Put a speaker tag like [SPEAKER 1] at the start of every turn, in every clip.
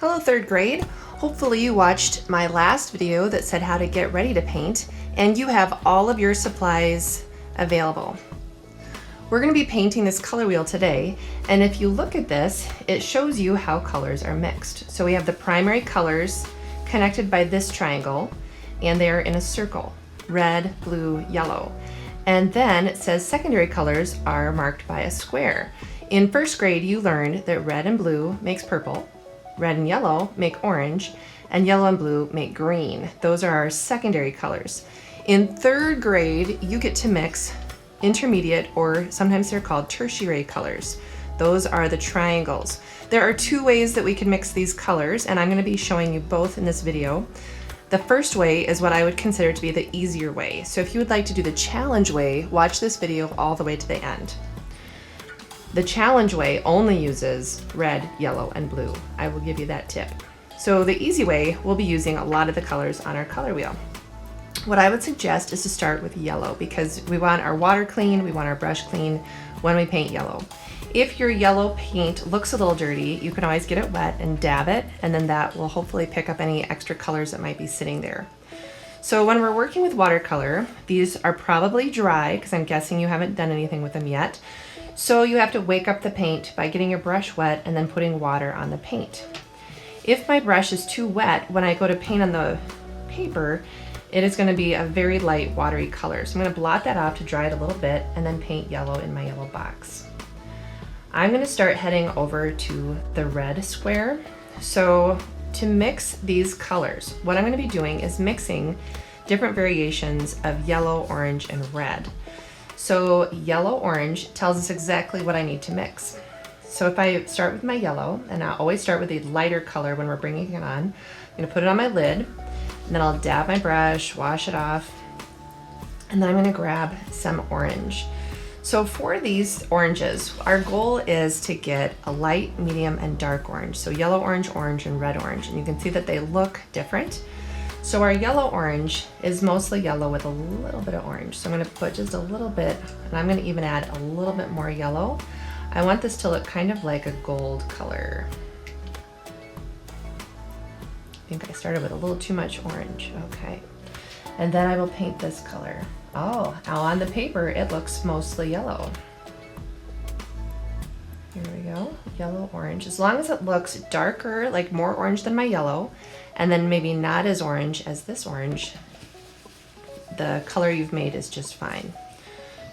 [SPEAKER 1] Hello, third grade. Hopefully you watched my last video that said how to get ready to paint and you have all of your supplies available. We're going to be painting this color wheel today, and if you look at this, it shows you how colors are mixed. So we have the primary colors connected by this triangle, and they're in a circle: red, blue, yellow. And then it says secondary colors are marked by a square. In first grade, you learned that red and blue makes purple, red and yellow make orange, and yellow and blue make green. Those are our secondary colors. In third grade, you get to mix intermediate, or sometimes they're called tertiary colors. Those are the triangles. There are two ways that we can mix these colors, and I'm going to be showing you both in this video. The first way is what I would consider to be the easier way. So if you would like to do the challenge way, watch this video all the way to the end. The challenge way only uses red, yellow, and blue. I will give you that tip. So the easy way, we'll be using a lot of the colors on our color wheel. What I would suggest is to start with yellow, because we want our water clean, we want our brush clean when we paint yellow. If your yellow paint looks a little dirty, you can always get it wet and dab it, and then that will hopefully pick up any extra colors that might be sitting there. So when we're working with watercolor, these are probably dry, because I'm guessing you haven't done anything with them yet. So you have to wake up the paint by getting your brush wet and then putting water on the paint. If my brush is too wet, when I go to paint on the paper, it is going to be a very light watery color. So I'm going to blot that off to dry it a little bit and then paint yellow in my yellow box. I'm going to start heading over to the red square. So to mix these colors, what I'm going to be doing is mixing different variations of yellow, orange, and red. So yellow orange tells us exactly what I need to mix. So if I start with my yellow, and I always start with a lighter color when we're bringing it on, I'm going to put it on my lid, and then I'll dab my brush, wash it off, and then I'm going to grab some orange. So for these oranges, our goal is to get a light, medium, and dark orange. So yellow orange, orange, and red orange, and you can see that they look different. So our yellow orange is mostly yellow with a little bit of orange. So I'm going to put just a little bit, and I'm going to even add a little bit more yellow. I want this to look kind of like a gold color. I think I started with a little too much orange. Okay. And then I will paint this color. Oh, now on the paper, it looks mostly yellow. Here we go, yellow, orange. As long as it looks darker, like more orange than my yellow, and then maybe not as orange as this orange, the color you've made is just fine.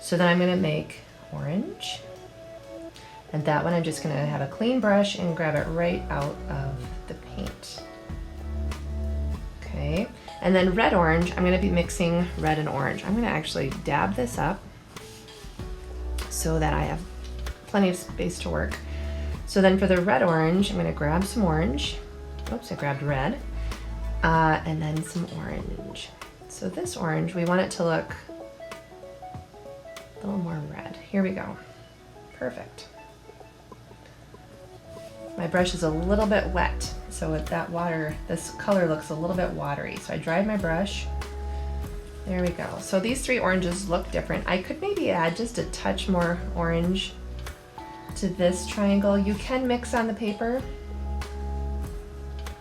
[SPEAKER 1] So then I'm gonna make orange. And that one I'm just gonna have a clean brush and grab it right out of the paint. Okay, and then red orange, I'm gonna be mixing red and orange. I'm gonna actually dab this up so that I have plenty of space to work. So then for the red orange, I'm gonna grab some orange. Oops, I grabbed red. And then some orange. So this orange, we want it to look a little more red. Here we go. Perfect. My brush is a little bit wet, so with that water, this color looks a little bit watery. So I dried my brush. There we go. So these three oranges look different. I could maybe add just a touch more orange to this triangle. You can mix on the paper,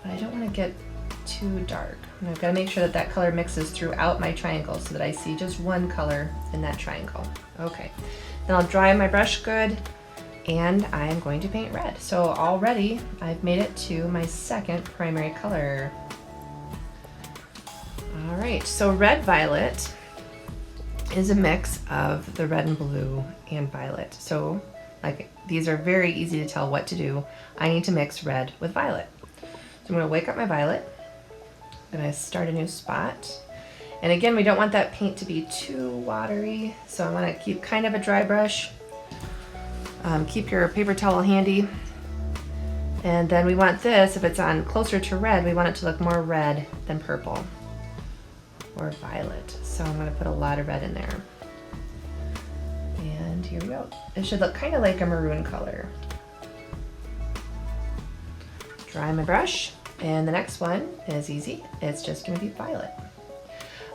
[SPEAKER 1] but I don't want to get too dark. I've got to make sure that that color mixes throughout my triangle so that I see just one color in that triangle. Okay, then I'll dry my brush good, and I'm going to paint red. So already I've made it to my second primary color. All right, so red violet is a mix of the red and blue and violet. So like these are very easy to tell what to do. I need to mix red with violet. So I'm going to wake up my violet. I'm going to start a new spot. And again, we don't want that paint to be too watery, so I want to keep kind of a dry brush. Keep your paper towel handy. And then we want this, if it's on closer to red, we want it to look more red than purple or violet. So I'm going to put a lot of red in there. And here we go. It should look kind of like a maroon color. Dry my brush, and the next one is easy. It's just going to be violet.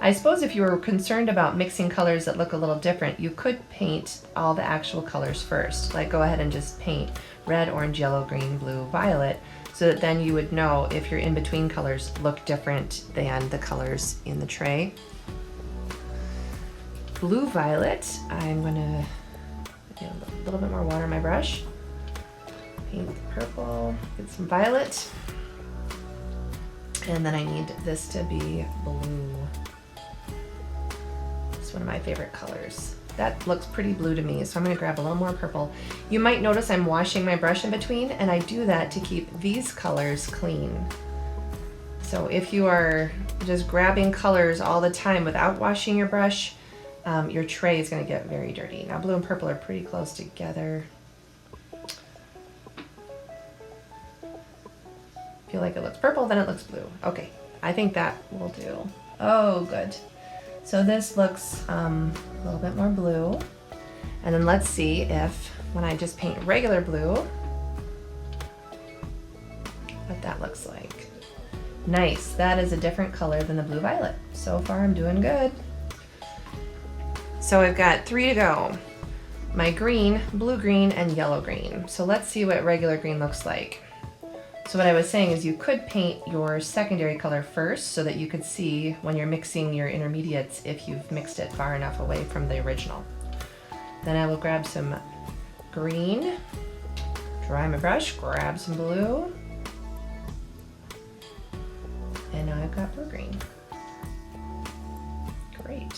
[SPEAKER 1] I suppose if you were concerned about mixing colors that look a little different, you could paint all the actual colors first. Like go ahead and just paint red, orange, yellow, green, blue, violet, so that then you would know if your in-between colors look different than the colors in the tray. Blue violet, I'm gonna get a little bit more water in my brush. Paint the purple, get some violet. And then I need this to be blue. It's one of my favorite colors. That looks pretty blue to me, so I'm gonna grab a little more purple. You might notice I'm washing my brush in between, and I do that to keep these colors clean. So if you are just grabbing colors all the time without washing your brush, your tray is gonna get very dirty. Now blue and purple are pretty close together. Feel like it looks purple, then it looks blue. Okay, I think that will do. Oh, good. So this looks a little bit more blue. And then let's see if, when I just paint regular blue, what that looks like. Nice, that is a different color than the blue violet. So far I'm doing good. So I've got 3 to go. My green, blue green, and yellow green. So let's see what regular green looks like. So what I was saying is you could paint your secondary color first so that you could see when you're mixing your intermediates if you've mixed it far enough away from the original. Then I will grab some green, dry my brush, grab some blue, and now I've got blue green. Great.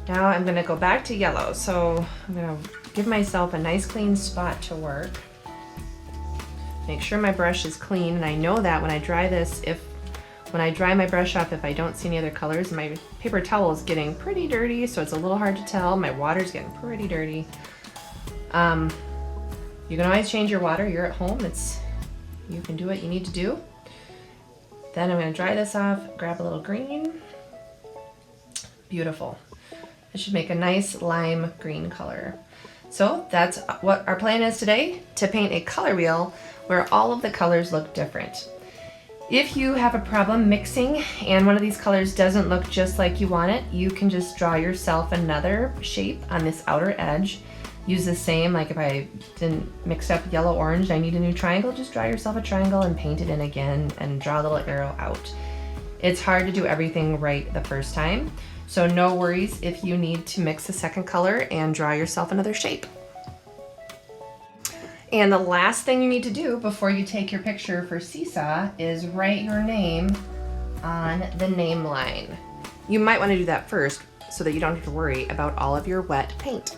[SPEAKER 1] Now I'm gonna go back to yellow. So I'm gonna give myself a nice clean spot to work. Make sure my brush is clean, and I know that when I dry this, when I dry my brush off, if I don't see any other colors, my paper towel is getting pretty dirty, so it's a little hard to tell. My water's getting pretty dirty. You can always change your water. You're at home. You can do what you need to do. Then I'm gonna dry this off, grab a little green. Beautiful. It should make a nice lime green color. So that's what our plan is today, to paint a color wheel where all of the colors look different. If you have a problem mixing and one of these colors doesn't look just like you want it, you can just draw yourself another shape on this outer edge. Use the same, like if I didn't mix up yellow orange, I need a new triangle, just draw yourself a triangle and paint it in again and draw a little arrow out. It's hard to do everything right the first time, so no worries if you need to mix a second color and draw yourself another shape. And the last thing you need to do before you take your picture for Seesaw is write your name on the name line. You might want to do that first so that you don't have to worry about all of your wet paint.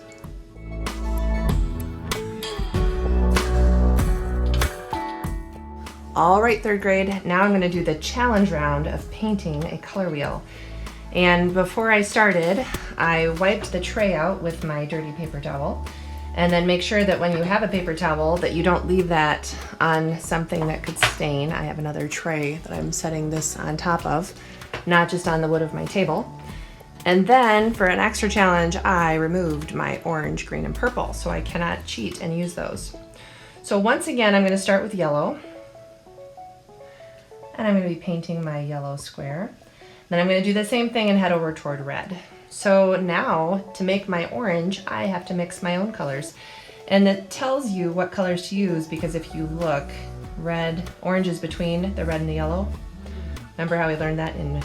[SPEAKER 1] All right, third grade, now I'm going to do the challenge round of painting a color wheel. And before I started, I wiped the tray out with my dirty paper towel. And then make sure that when you have a paper towel that you don't leave that on something that could stain. I have another tray that I'm setting this on top of, not just on the wood of my table. And then for an extra challenge, I removed my orange, green, and purple, so I cannot cheat and use those. So once again, I'm going to start with yellow. And I'm going to be painting my yellow square. Then I'm going to do the same thing and head over toward red. So now, to make my orange, I have to mix my own colors. And it tells you what colors to use because if you look, orange is between the red and the yellow. Remember how we learned that in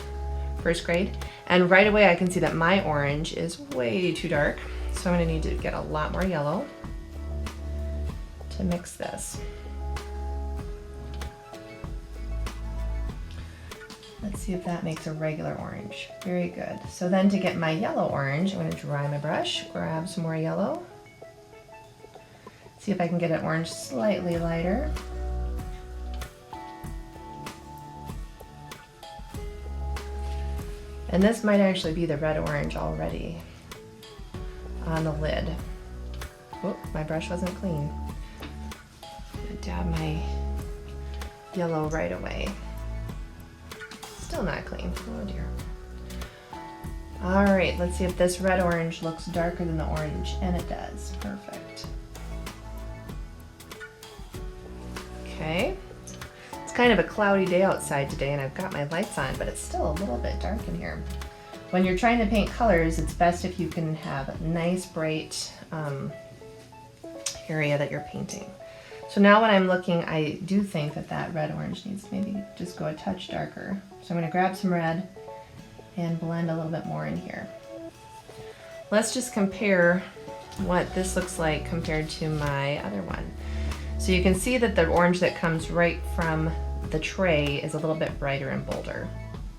[SPEAKER 1] first grade? And right away I can see that my orange is way too dark. So I'm going to need to get a lot more yellow to mix this. Let's see if that makes a regular orange. Very good. So then to get my yellow orange, I'm going to dry my brush, grab some more yellow. See if I can get an orange slightly lighter. And this might actually be the red orange already on the lid. Oh, my brush wasn't clean. I'm going to dab my yellow right away. Still not clean. Oh dear. All right, let's see if this red orange looks darker than the orange, and it does. Perfect. Okay. It's kind of a cloudy day outside today and I've got my lights on, but it's still a little bit dark in here. When you're trying to paint colors, it's best if you can have a nice bright area that you're painting. So now when I'm looking, I do think that that red-orange needs to maybe just go a touch darker. So I'm going to grab some red and blend a little bit more in here. Let's just compare what this looks like compared to my other one. So you can see that the orange that comes right from the tray is a little bit brighter and bolder.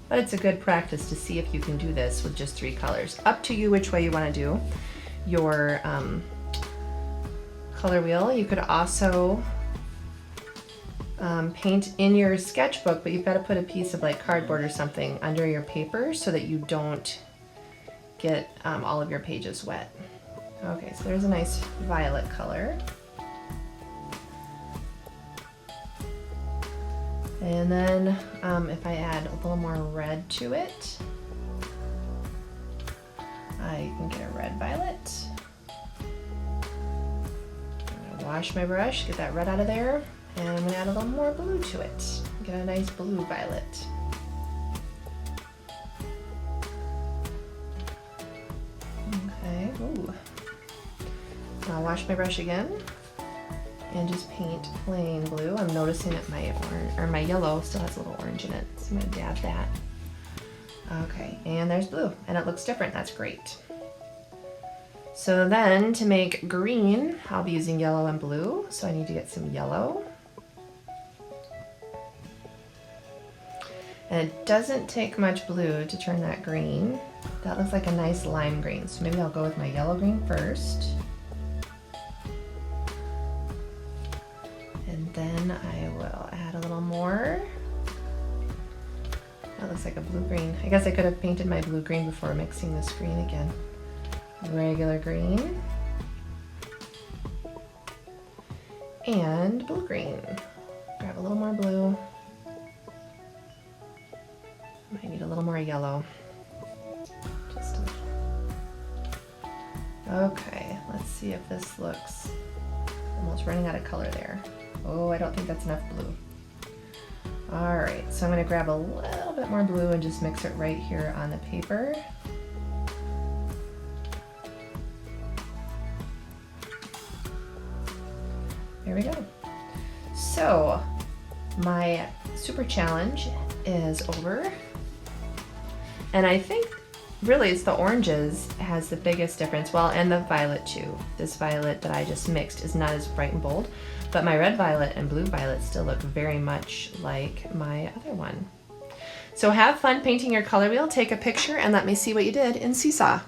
[SPEAKER 1] But it's a good practice to see if you can do this with just 3 colors. Up to you which way you want to do your color wheel. You could also paint in your sketchbook, but you've got to put a piece of like cardboard or something under your paper so that you don't get all of your pages wet. Okay, so there's a nice violet color. And then if I add a little more red to it, I can get a red violet. I'm gonna wash my brush, get that red out of there, and I'm gonna add a little more blue to it. Get a nice blue violet. Okay, ooh. I'll wash my brush again and just paint plain blue. I'm noticing that my orange, or my yellow still has a little orange in it, so I'm gonna dab that. Okay, and there's blue, and it looks different. That's great. So then to make green, I'll be using yellow and blue. So I need to get some yellow. And it doesn't take much blue to turn that green. That looks like a nice lime green. So maybe I'll go with my yellow green first. And then I will add a little more. That looks like a blue green. I guess I could have painted my blue green before mixing this green again. Regular green. And blue green. Grab a little more blue. Might need a little more yellow. Just a little. Okay, let's see if this looks almost running out of color there. Oh, I don't think that's enough blue. All right, so I'm gonna grab a little bit more blue and just mix it right here on the paper. There we go. So my super challenge is over. And I think really it's the oranges has the biggest difference. Well, and the violet too. This violet that I just mixed is not as bright and bold, but my red violet and blue violet still look very much like my other one. So have fun painting your color wheel, take a picture, and let me see what you did in Seesaw.